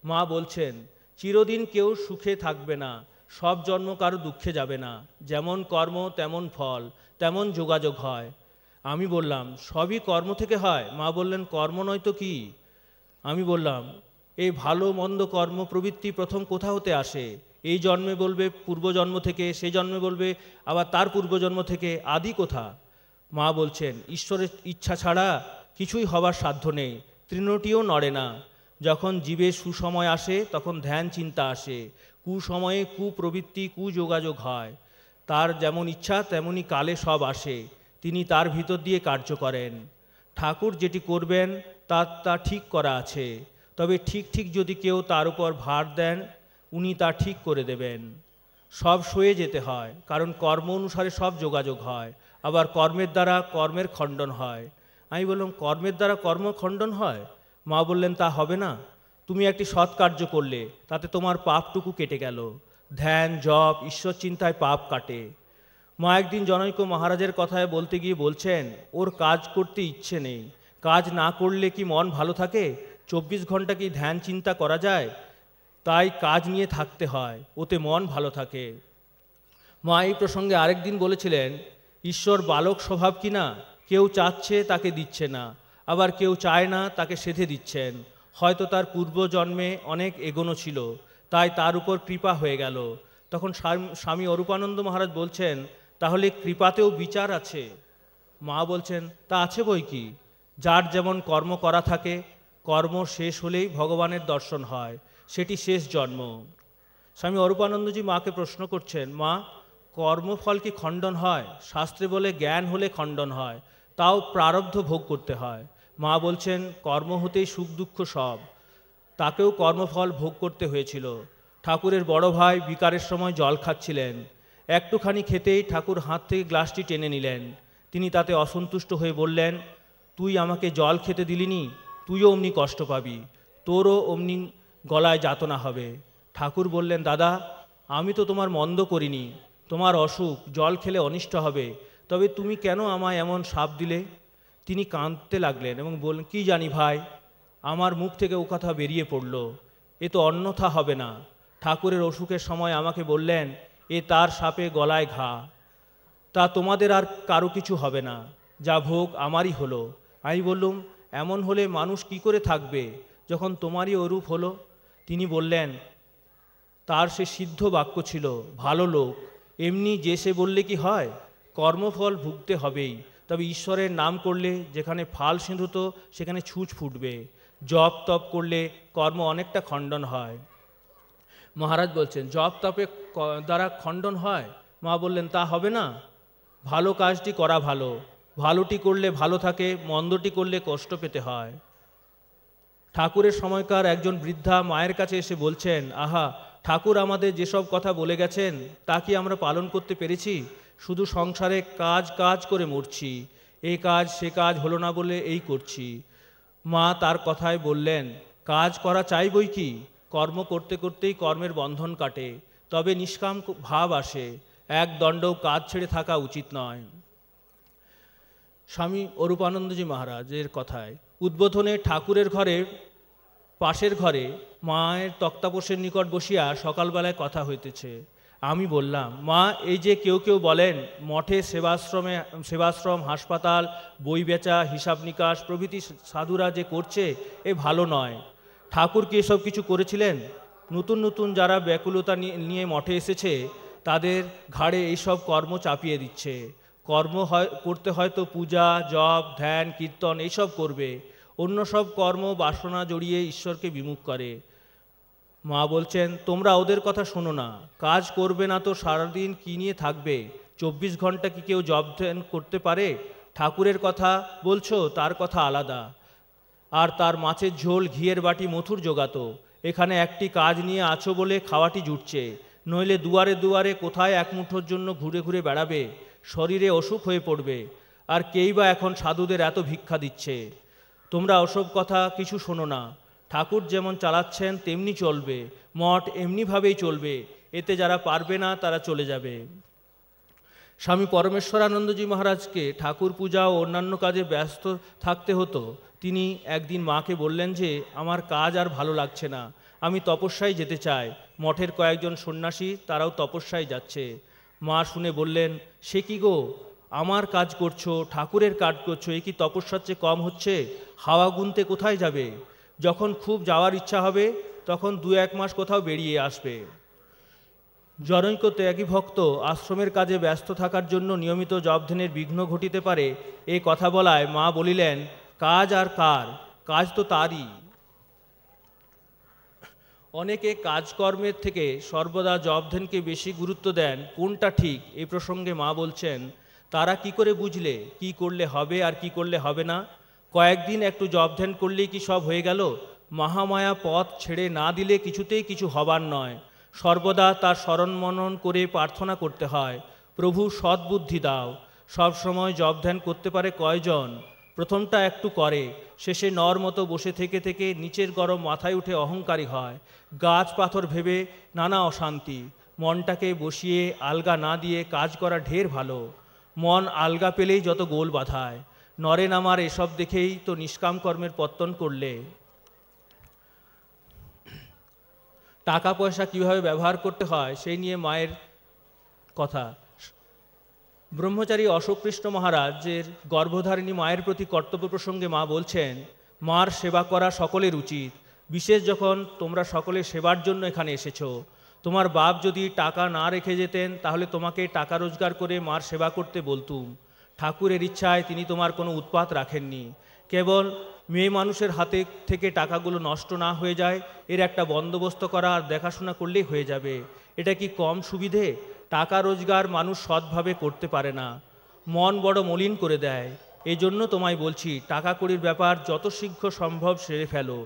মা বলছেন, চিরদিন কেউ সুখে থাকবে না, সব জন্ম কারো দুঃখে যাবে না। যেমন কর্ম তেমন ফল, তেমন যোগাযোগ হয়। আমি বললাম, সবই কর্ম থেকে হয়? মা বললেন, কর্ম নয় তো কি? আমি বললাম, এই ভালো মন্দ কর্ম প্রবৃত্তি প্রথম কোথা হতে আসে? এই জন্মে বলবে পূর্বজন্ম থেকে, সেই জন্মে বলবে আবার তার পূর্বজন্ম থেকে। আদি কোথা? মা বলছেন, ঈশ্বরের ইচ্ছা ছাড়া কিছুই হবার সাধ্য নেই, তৃণটিও নড়ে না। যখন জীবের সুসময় আসে তখন ধ্যান চিন্তা আসে, কুসময়ে কুপ্রবৃত্তি কুযোগাযোগ হয়। তার যেমন ইচ্ছা তেমনি কালে সব আসে, তিনি তার ভিতর দিয়ে কার্য করেন। ঠাকুর যেটি করবেন তা ঠিক করা আছে, তবে ঠিক যদি কেউ তার উপর ভার দেন উনি তা ঠিক করে দেবেন। সব সয়ে যেতে হয়, কারণ কর্ম অনুসারে সব যোগাযোগ হয়। আবার কর্মের দ্বারা কর্মের খণ্ডন হয়। আমি বললাম, কর্মের দ্বারা কর্ম খণ্ডন হয়? মা বললেন, তা হবে না। তুমি একটি সৎ কার্য করলে, তাতে তোমার পাপটুকু কেটে গেল। ধ্যান জপ ঈশ্বর চিন্তায় পাপ কাটে। মা একদিন জনৈক মহারাজের কথায় বলতে গিয়ে বলছেন, ওর কাজ করতে ইচ্ছে নেই। কাজ না করলে কি মন ভালো থাকে? 24 ঘন্টা কি ধ্যান চিন্তা করা যায়? তাই কাজ নিয়ে থাকতে হয়, ওতে মন ভালো থাকে। মা এই প্রসঙ্গে আরেকদিন বলেছিলেন, ঈশ্বর বালক স্বভাব কি না? কেউ চাচ্ছে তাকে দিচ্ছে না, আবার কেউ চায় না তাকে সেধে দিচ্ছেন। হয়তো তার পূর্বজন্মে অনেক এগোনো ছিল, তাই তার উপর কৃপা হয়ে গেল। তখন স্বামী অরূপানন্দ মহারাজ বলছেন, তাহলে কৃপাতেও বিচার আছে? মা বলছেন, তা আছে বই কি। যার যেমন কর্ম করা থাকে, কর্ম শেষ হলেই ভগবানের দর্শন হয়, সেটি শেষ জন্ম। স্বামী অরূপানন্দজি মাকে প্রশ্ন করছেন, মা, কর্মফল কি খণ্ডন হয়? শাস্ত্রে বলে জ্ঞান হলে খণ্ডন হয়, তাও প্রারব্ধ ভোগ করতে হয়। মা বলছেন, কর্ম হতেই সুখ দুঃখ সব, তাকেও কর্মফল ভোগ করতে হয়েছিল। ঠাকুরের বড় ভাই বিকারের সময় জল খাচ্ছিলেন, একটুখানি খেতেই ঠাকুর হাত থেকে গ্লাসটি টেনে নিলেন। তিনি তাতে অসন্তুষ্ট হয়ে বললেন, তুই আমাকে জল খেতে দিলিনি, তুইও অমনি কষ্ট পাবি, তোরও অমনি গলায় যাতনা হবে। ঠাকুর বললেন, দাদা, আমি তো তোমার মন্দ করিনি, তোমার অসুখ, জল খেলে অনিষ্ট হবে, তবে তুমি কেন আমায় এমন শাপ দিলে? তিনি কাঁদতে লাগলেন এবং বললেন, কি জানি ভাই, আমার মুখ থেকে ও কথা বেরিয়ে পড়ল, এ তো অন্যথা হবে না। ঠাকুরের অসুখের সময় আমাকে বললেন, এ তার শাপে গলায় ঘা, তা তোমাদের আর কারো কিছু হবে না, যা ভোগ আমারই হলো। আমি বললুম, এমন হলে মানুষ কি করে থাকবে যখন তোমারই ওরূপ হলো? তিনি বললেন, তার সে সিদ্ধ বাক্য ছিল, ভালো লোক, এমনি যে সে বললে কি হয়? কর্মফল ভুগতে হবেই, তবে ঈশ্বরের নাম করলে যেখানে ফাল সিঁধুত সেখানে ছুঁচ ফুটবে। জপ তপ করলে কর্ম অনেকটা খণ্ডন হয়। মহারাজ বলছেন, জপ তপে দ্বারা খণ্ডন হয়? মা বললেন, তা হবে না। ভালো কাজটি করা ভালো, ভালোটি করলে ভালো থাকে, মন্দটি করলে কষ্ট পেতে হয়। ঠাকুরের সময়কার একজন বৃদ্ধা মায়ের কাছে এসে বলছেন, আহা, ঠাকুর আমাদের যেসব কথা বলে গেছেন তা কি আমরা পালন করতে পেরেছি? শুধু সংসারে কাজ কাজ করে মরছি, এ কাজ সে কাজ হলো না বলে এই করছি। মা তার কথায় বললেন, কাজ করা চাই বই কি, কর্ম করতে করতেই কর্মের বন্ধন কাটে, তবে নিষ্কাম ভাব আসে, এক দণ্ডও কাজ ছেড়ে থাকা উচিত নয়। স্বামী অরূপানন্দজি মহারাজের কথায় উদ্বোধনে ঠাকুরের ঘরে পাশের ঘরে মায়ের তক্তাপোষের নিকট বসিয়া সকালবেলায় কথা হইতেছে। আমি বললাম, মা, এই যে কেউ বলেন মঠে সেবাশ্রম, হাসপাতাল, বই বেচা, হিসাব নিকাশ প্রভৃতি সাধুরা যে করছে, এ ভালো নয়। ঠাকুর কি এসব কিছু করেছিলেন? নতুন যারা ব্যাকুলতা নিয়ে মঠে এসেছে তাদের ঘাড়ে এইসব কর্ম চাপিয়ে দিচ্ছে। কর্ম করতে হয়তো পূজা জপ ধ্যান কীর্তন এইসব করবে, অন্য সব কর্ম বাসনা জড়িয়ে ঈশ্বরকে বিমুখ করে। মা বলছেন, তোমরা ওদের কথা শোনো না, কাজ করবে না তো সারাদিন কী নিয়ে থাকবে? 24 ঘন্টা কি কেউ জব ধ্যান করতে পারে? ঠাকুরের কথা বলছো, তার কথা আলাদা। আর তার মাছের ঝোল, ঘিয়ের বাটি মথুর জোগাতো। এখানে একটি কাজ নিয়ে আছো বলে খাওয়াটি জুটছে, নইলে দুয়ারে দুয়ারে কোথায় এক মুঠোর জন্য ঘুরে ঘুরে বেড়াবে, শরীরে অসুখ হয়ে পড়বে। আর কেই বা এখন সাধুদের এত ভিক্ষা দিচ্ছে? তোমরা ওসব কথা কিছু শোনো না, ঠাকুর যেমন চালাচ্ছেন তেমনি চলবে, মঠ এমনিভাবেই চলবে, এতে যারা পারবে না তারা চলে যাবে। স্বামী পরমেশ্বরানন্দজি মহারাজকে ঠাকুর পূজা ও অন্যান্য কাজে ব্যস্ত থাকতে হতো। তিনি একদিন মাকে বললেন যে, আমার কাজ আর ভালো লাগছে না, আমি তপস্যায় যেতে চাই। মঠের কয়েকজন সন্ন্যাসী তারাও তপস্যায় যাচ্ছে। মা শুনে বললেন, সে কি গো, আমার কাজ করছো, ঠাকুরের কাজ করছো, এ কি তপস্যার চেয়ে কম হচ্ছে? হাওয়া গুনতে কোথায় যাবে? যখন খুব যাওয়ার ইচ্ছা হবে তখন 2-1 মাস কোথাও বেরিয়ে আসবে। জনৈক ত্যাগী ভক্ত আশ্রমের কাজে ব্যস্ত থাকার জন্য নিয়মিত জপধ্যানের বিঘ্ন ঘটিতে পারে, এ কথা বলায় মা বলিলেন, কাজ আর কার? কাজ তো তারই। অনেকে কাজকর্মের থেকে সর্বদা জপধ্যানকে বেশি গুরুত্ব দেন, কোনটা ঠিক? এই প্রসঙ্গে মা বলছেন, তারা কি করে বুঝলে কি করলে হবে আর কি করলে হবে না? কয়েকদিন একটু জপধ্যান করলেই কি সব হয়ে গেল? মহামায়া পথ ছেড়ে না দিলে কিছুতেই কিছু হবার নয়। সর্বদা তার স্মরণ মনন করে প্রার্থনা করতে হয়, প্রভু সদ্বুদ্ধি দাও। সব সময় জপধ্যান করতে পারে কয়জন? প্রথমটা একটু করে, শেষে নর মতো বসে থেকে থেকে নিচের গরম মাথায় উঠে অহংকারী হয়, গাছ পাথর ভেবে নানা অশান্তি। মনটাকে বসিয়ে আলগা না দিয়ে কাজ করা ঢের ভালো। মন আলগা পেলেই যত গোল বাধায়। নরেন আমার এসব দেখেই তো নিষ্কাম কর্মের পত্তন করলে। টাকা পয়সা কীভাবে ব্যবহার করতে হয় সেই নিয়ে মায়ের কথা। ব্রহ্মচারী অশোককৃষ্ণ মহারাজের গর্ভধারিণী মায়ের প্রতি কর্তব্য প্রসঙ্গে মা বলছেন, মার সেবা করা সকলের উচিত, বিশেষ যখন তোমরা সকলে সেবার জন্য এখানে এসেছো। তোমার বাপ যদি টাকা না রেখে যেতেন তাহলে তোমাকে টাকা রোজগার করে মার সেবা করতে বলতুম। ঠাকুরের ইচ্ছায় তিনি তোমার কোনো উৎপাত রাখেননি। কেবল মেয়ে মানুষের হাতে থেকে টাকাগুলো নষ্ট না হয়ে যায় এর একটা বন্দোবস্ত করা আর দেখাশোনা করলেই হয়ে যাবে। এটা কি কম সুবিধে? টাকা রোজগার মানুষ সৎভাবে করতে পারে না, মন বড় মলিন করে দেয়। এই জন্য তোমায় বলছি, টাকা কড়ির ব্যাপার যত শীঘ্র সম্ভব সেরে ফেলো।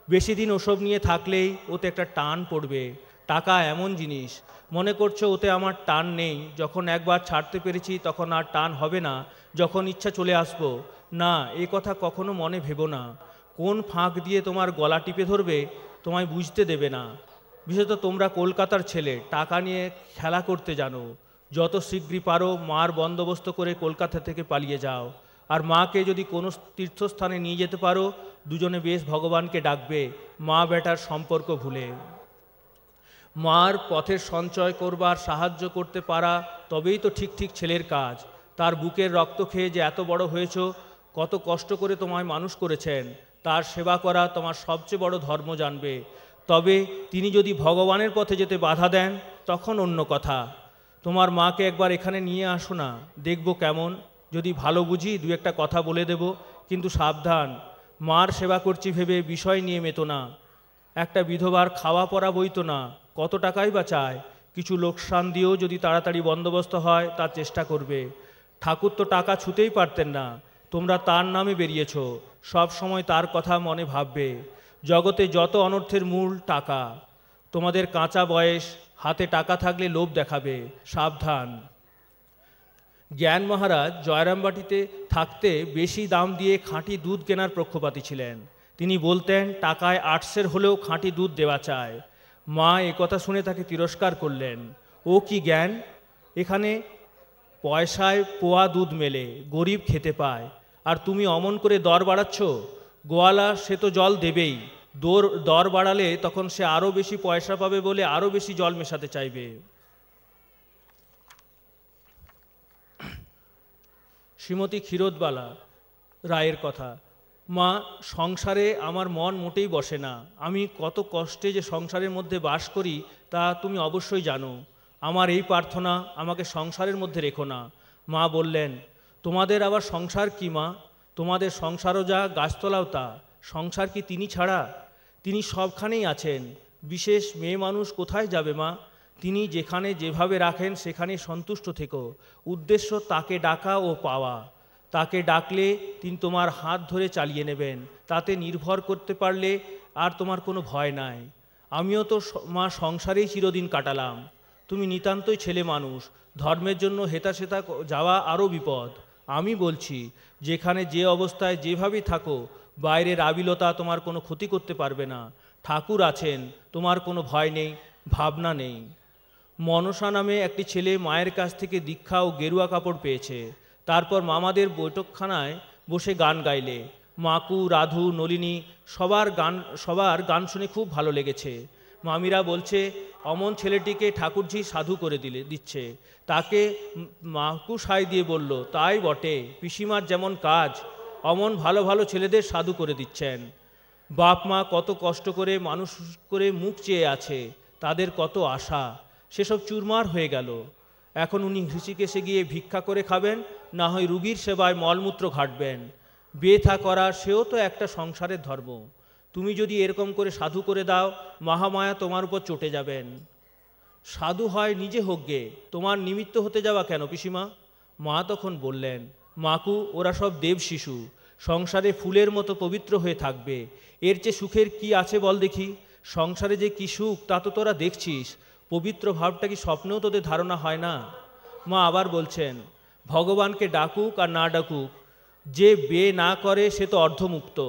বেশি দিন ওসব নিয়ে থাকলেই ওতে একটা টান পড়বে। টাকা এমন জিনিস, মনে করছো ওতে আমার টান নেই, যখন একবার ছাড়তে পেরেছি তখন আর টান হবে না, যখন ইচ্ছা চলে আসবো। না, এ কথা কখনো মনে ভেবো না। কোন ফাঁক দিয়ে তোমার গলা টিপে ধরবে তোমায় বুঝতে দেবে না। বিশেষত তোমরা কলকাতার ছেলে, টাকা নিয়ে খেলা করতে জানো। যত শীঘ্রই পারো মার বন্দোবস্ত করে কলকাতা থেকে পালিয়ে যাও। আর মাকে যদি কোনো তীর্থস্থানে নিয়ে যেতে পারো, দুজনে বেশ ভগবানকে ডাকবে, মা বেটার সম্পর্ক ভুলে। মার পথের সঞ্চয় করবার সাহায্য করতে পারা তবেই তো ঠিক ঠিক ছেলের কাজ। তার বুকের রক্ত খেয়ে যে এত বড় হয়েছ, কত কষ্ট করে তোমায় মানুষ করেছেন, তার সেবা করা তোমার সবচেয়ে বড় ধর্ম জানবে। তবে তিনি যদি ভগবানের পথে যেতে বাধা দেন তখন অন্য কথা। তোমার মাকে একবার এখানে নিয়ে আসো না, দেখব কেমন। যদি ভালো বুঝি 2-1 কথা বলে দেব, কিন্তু সাবধান, মার সেবা করছি ভেবে বিষয় নিয়ে মেতো না। একটা বিধবার খাওয়া পরা বইতো না, কত টাকাই বা চায়। কিছু লোকসান দিয়েও যদি তাড়াতাড়ি বন্দোবস্ত হয় তার চেষ্টা করবে। ঠাকুর তো টাকা ছুতেই পারতেন না, তোমরা তার নামে বেরিয়েছ, সব সময় তার কথা মনে ভাববে। জগতে যত অনর্থের মূল টাকা। তোমাদের কাঁচা বয়স, হাতে টাকা থাকলে লোভ দেখাবে, সাবধান। জ্ঞান মহারাজ জয়রামবাটিতে থাকতে বেশি দাম দিয়ে খাঁটি দুধ কেনার পক্ষপাতী ছিলেন। তিনি বলতেন, টাকায় 8 হলেও খাঁটি দুধ দেওয়া চায়। মা কথা শুনে তাকে তিরস্কার করলেন। ও কি জ্ঞান, এখানে পয়সায় পোয়া দুধ মেলে, গরিব খেতে পায়, আর তুমি অমন করে দর বাড়াচ্ছ। গোয়ালা সে তো জল দেবেই, দর বাড়ালে তখন সে আরও বেশি পয়সা পাবে বলে আরও বেশি জল মেশাতে চাইবে। শ্রীমতী ক্ষীরোদবালা রায়ের কথা। মা, সংসারে আমার মন মোটেই বসে না। আমি কত কষ্টে যে সংসারের মধ্যে বাস করি তা তুমি অবশ্যই জানো। আমার এই প্রার্থনা, আমাকে সংসারের মধ্যে রেখো না। মা বললেন, তোমাদের আবার সংসার কি মা? তোমাদের সংসারও যা, গাছতলাও তা। সংসার কি তিনি ছাড়া? তিনি সবখানেই আছেন। বিশেষ মেয়ে মানুষ কোথায় যাবে মা? তিনি যেখানে যেভাবে রাখেন সেখানে সন্তুষ্ট থেকো। উদ্দেশ্য তাকে ডাকা ও পাওয়া। তাকে ডাকলে তিনি তোমার হাত ধরে চালিয়ে নেবেন, তাতে নির্ভর করতে পারলে আর তোমার কোনো ভয় নাই। আমিও তো মা সংসারেই চিরদিন কাটালাম। তুমি নিতান্তই ছেলে মানুষ, ধর্মের জন্য হেতাশেতা যাওয়া আরও বিপদ। আমি বলছি, যেখানে যে অবস্থায় যেভাবেই থাকো, বাইরের আবিলতা তোমার কোনো ক্ষতি করতে পারবে না। ঠাকুর আছেন, তোমার কোনো ভয় নেই, ভাবনা নেই। মনসা নামে একটি ছেলে মায়ের কাছ থেকে দীক্ষা ও গেরুয়া কাপড় পেয়েছে। তারপর মামাদের বৈঠকখানায় বসে গান গাইলে। মাকু, রাধু, নলিনী সবার গান শুনে খুব ভালো লেগেছে। মামিরা বলছে অমন ছেলেটিকে ঠাকুরঝি সাধু করে দিচ্ছে। তাকে মাকু সাই দিয়ে বলল, তাই বটে, পিসিমার যেমন কাজ অমন ভালো ভালো ছেলেদের সাধু করে দিচ্ছেন। বাপ মা কত কষ্ট করে মানুষ করে মুখ চেয়ে আছে, তাদের কত আশা, সেসব চুরমার হয়ে গেল। এখন উনি হৃষিকেশে গিয়ে ভিক্ষা করে খাবেন, না হয় রুগীর সেবায় মলমূত্র ঘাটবেন। বেথা করা সেও তো একটা সংসারের ধর্ম। তুমি যদি এরকম করে সাধু করে দাও, মহামায়া তোমার উপর চটে যাবেন। সাধু হয় নিজে হোক গে, তোমার নিমিত্ত হতে যাওয়া কেন পিসিমা? মা তখন বললেন, মাকু, ওরা সব দেব শিশু, সংসারে ফুলের মতো পবিত্র হয়ে থাকবে। এর চেয়ে সুখের কি আছে বল দেখি? সংসারে যে কি সুখ তা তো তোরা দেখছিস। পবিত্র ভাবটা কি স্বপ্নেও তোদের ধারণা হয় না? মা আবার বলছেন, ভগবানকে ডাকুক আর না ডাকুক, যে বিয়ে না করে সে তো অর্ধমুক্ত।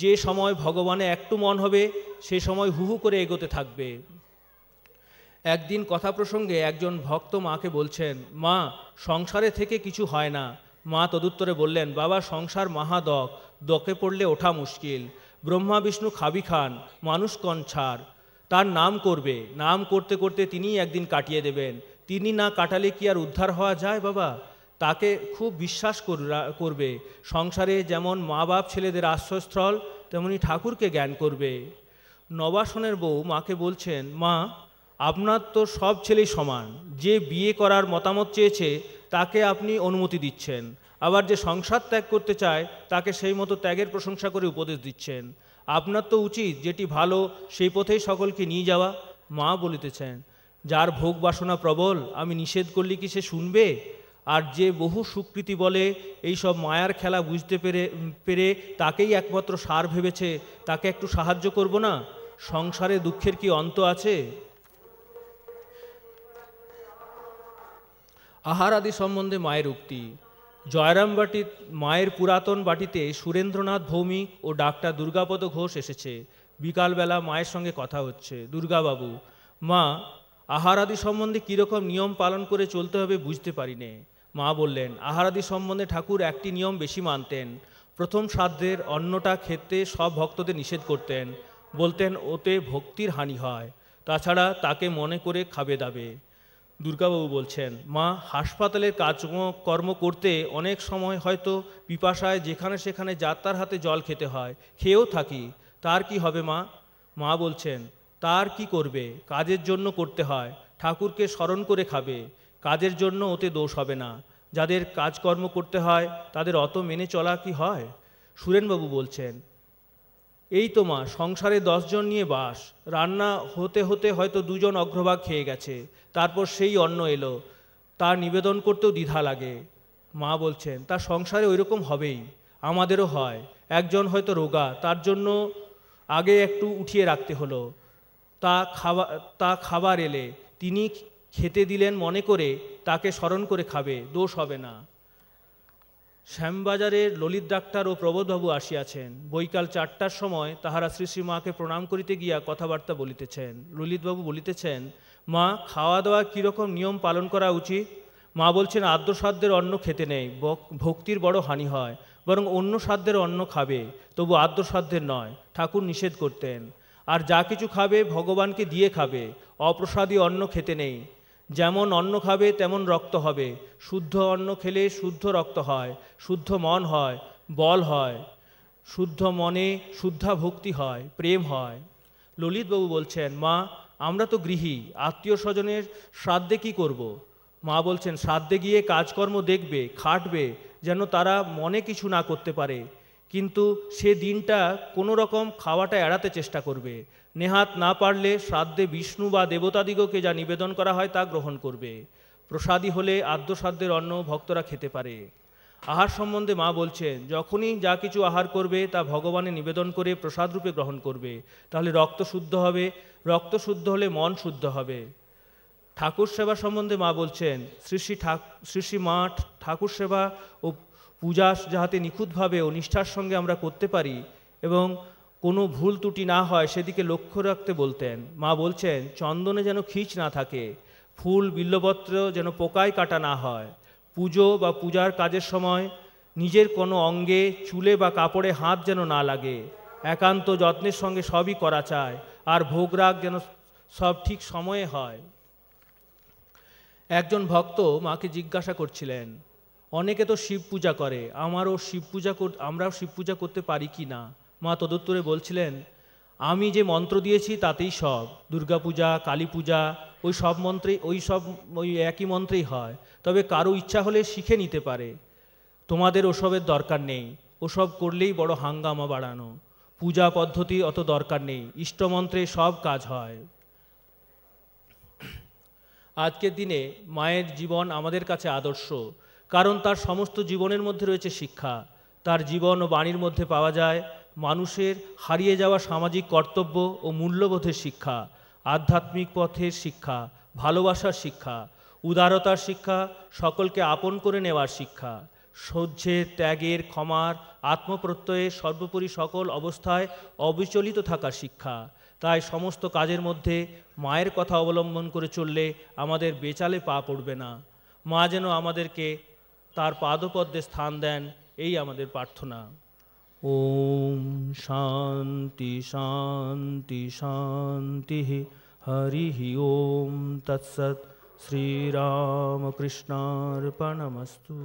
যে সময় ভগবানে একটু মন হবে, সে সময় হুহু করে এগোতে থাকবে। একদিন কথা প্রসঙ্গে একজন ভক্ত মাকে বলছেন, মা, সংসারে থেকে কিছু হয় না। মা তদুত্তরে বললেন, বাবা, সংসার মহাদক, দকে পড়লে ওঠা মুশকিল। ব্রহ্মা বিষ্ণু খাবি খান, মানুষ কন ছাড়। তার নাম করবে, নাম করতে করতে তিনিই একদিন কাটিয়ে দেবেন। তিনি না কাটালে কি আর উদ্ধার হওয়া যায় বাবা? তাকে খুব বিশ্বাস করবে। সংসারে যেমন মা বাপ ছেলেদের আশ্রয়স্থল, তেমনি ঠাকুরকে জ্ঞান করবে। নবাসনের বউ মাকে বলছেন, মা, আপনার তো সব ছেলেই সমান। যে বিয়ে করার মতামত চেয়েছে তাকে আপনি অনুমতি দিচ্ছেন, আবার যে সংসার ত্যাগ করতে চায় তাকে সেই মতো ত্যাগের প্রশংসা করে উপদেশ দিচ্ছেন। আপনার তো উচিত যেটি ভালো সেই পথেই সকলকে নিয়ে যাওয়া। মা বলিতেছেন, যার ভোগ বাসনা প্রবল, আমি নিষেধ করলে কি সে শুনবে? আর যে বহু সুকৃতি বলে এইসব মায়ার খেলা বুঝতে পেরে তাকেই একমাত্র সার ভেবেছে, তাকে একটু সাহায্য করব না? সংসারে দুঃখের কি অন্ত আছে? আহার আদি সম্বন্ধে মায়ের উক্তি। জয়রামবাটির মায়ের পুরাতন বাটিতে সুরেন্দ্রনাথ ভৌমিক ও ডাক্তার দুর্গাপদ ঘোষ এসেছে। বিকালবেলা মায়ের সঙ্গে কথা হচ্ছে। দুর্গাবাবু, মা, আহার আদি সম্বন্ধে কীরকম নিয়ম পালন করে চলতে হবে বুঝতে পারি নে। মা বললেন, আহার আদি সম্বন্ধে ঠাকুর একটি নিয়ম বেশি মানতেন। প্রথম শ্রাদ্ধের অন্নটা খেতে সব ভক্তদের নিষেধ করতেন, বলতেন ওতে ভক্তির হানি হয়, তাছাড়া তাকে মনে করে খাবে দাবে। দুর্গাবাবু বলছেন, মা, হাসপাতালের কাজকর্ম করতে অনেক সময় হয়তো পিপাসায় যেখানে সেখানে যাত্রার হাতে জল খেতে হয়, খেয়েও থাকি, তার কি হবে মা? মা বলছেন, তার কি করবে, কাজের জন্য করতে হয়, ঠাকুরকে স্মরণ করে খাবে, কাজের জন্য ওতে দোষ হবে না। যাদের কাজকর্ম করতে হয় তাদের অত মেনে চলা কি হয়? সুরেনবাবু বলছেন, এই তো মা, সংসারে 10 জন নিয়ে বাস, রান্না হতে হতে হয়তো 2 জন অগ্রভাগ খেয়ে গেছে, তারপর সেই অন্ন এলো, তার নিবেদন করতেও দ্বিধা লাগে। মা বলছেন, তার সংসারে ওই রকম হবেই, আমাদেরও হয়। একজন হয়তো রোগা, তার জন্য আগে একটু উঠিয়ে রাখতে হলো, তা খাবার এলে তিনি খেতে দিলেন মনে করে তাকে স্মরণ করে খাবে, দোষ হবে না। শ্যামবাজারের ললিত ডাক্তার ও প্রবোধবাবু আসিয়াছেন। বৈকাল 4টার সময় তাহারা শ্রী শ্রীমাকে প্রণাম করিতে গিয়া কথাবার্তা বলিতেছেন। ললিতবাবু বলিতেছেন, মা, খাওয়া দাওয়া কীরকম নিয়ম পালন করা উচিত? মা বলছেন, আদ্যসাধ্যের অন্ন খেতে নেই, ভক্তির বড় হানি হয়, বরং অন্য সাধ্যের অন্ন খাবে, তবু আদ্যসাধ্যের নয়, ঠাকুর নিষেধ করতেন। আর যা কিছু খাবে ভগবানকে দিয়ে খাবে, অপ্রসাদী অন্ন খেতে নেই। যেমন অন্ন খাবে তেমন রক্ত হবে, শুদ্ধ অন্ন খেলে শুদ্ধ রক্ত হয়, শুদ্ধ মন হয়, বল হয়, শুদ্ধ মনে শুদ্ধা ভক্তি হয়, প্রেম হয়। ললিতবাবু বলছেন, মা, আমরা তো গৃহী, আত্মীয় স্বজনের শ্রাদ্ধে কি করব? মা বলছেন, শ্রাদ্ধে গিয়ে কাজকর্ম দেখবে, খাটবে, যেন তারা মনে কিছু না করতে পারে। কিন্তু সে দিনটা কোনো রকম খাওয়াটা এড়াতে চেষ্টা করবে। নেহাত না পারলে শ্রাদ্ধে বিষ্ণু বা দেবতাদিগকে যা নিবেদন করা হয় তা গ্রহণ করবে। প্রসাদী হলে আদ্যসাধ্যের অন্ন ভক্তরা খেতে পারে। আহার সম্বন্ধে মা বলছেন, যখনই যা কিছু আহার করবে তা ভগবানে নিবেদন করে প্রসাদ রূপে গ্রহণ করবে, তাহলে রক্ত শুদ্ধ হবে, রক্ত শুদ্ধ হলে মন শুদ্ধ হবে। ঠাকুর সেবা সম্বন্ধে মা বলছেন, শ্রী শ্রী মা ঠাকুর সেবা ও পূজা যাহাতে নিখুঁতভাবে ও নিষ্ঠার সঙ্গে আমরা করতে পারি এবং কোনো ভুল ত্রুটি না হয় সেদিকে লক্ষ্য রাখতে বলতেন। মা বলছেন, চন্দনে যেন খিঁচ না থাকে, ফুল বিল্লপত্র যেন পোকায় কাটা না হয়, পুজো বা পূজার কাজের সময় নিজের কোনো অঙ্গে, চুলে বা কাপড়ে হাত যেন না লাগে, একান্ত যত্নের সঙ্গে সবই করা চায়, আর ভোগরাগ যেন সব ঠিক সময়ে হয়। একজন ভক্ত মাকে জিজ্ঞাসা করছিলেন, অনেকে তো শিব পূজা করে, আমরাও শিব পূজা করতে পারি কি না? মা তদুত্তরে বলছিলেন, আমি যে মন্ত্র দিয়েছি তাতেই সব, দুর্গা পূজা, কালী পূজা, ওই একই মন্ত্রেই হয়। তবে কারো ইচ্ছা হলে শিখে নিতে পারে। তোমাদের ওসবের দরকার নেই, ওসব করলেই বড় হাঙ্গামা বাড়ানো। পূজা পদ্ধতি অত দরকার নেই, ইষ্টমন্ত্রে সব কাজ হয়। আজকের দিনে মায়ের জীবন আমাদের কাছে আদর্শ, কারণ তার সমস্ত জীবনের মধ্যে রয়েছে শিক্ষা। তার জীবন ও বাণীর মধ্যে পাওয়া যায় মানুষের হারিয়ে যাওয়া সামাজিক কর্তব্য ও মূল্যবোধের শিক্ষা, আধ্যাত্মিক পথের শিক্ষা, ভালোবাসার শিক্ষা, উদারতার শিক্ষা, সকলকে আপন করে নেওয়ার শিক্ষা, সহ্যের, ত্যাগের, ক্ষমার, আত্মপ্রত্যয়ের, সর্বোপরি সকল অবস্থায় অবিচলিত থাকার শিক্ষা। তাই সমস্ত কাজের মধ্যে মায়ের কথা অবলম্বন করে চললে আমাদের বেচালে পা পড়বে না। মা যেন আমাদেরকে তার পাদপদ্মে স্থান দেন, এই আমাদের প্রার্থনা। ওম শান্তি শান্তি শান্তি। হরি ওম তৎসৎ। শ্রীরামকৃষ্ণার্পণমস্তু।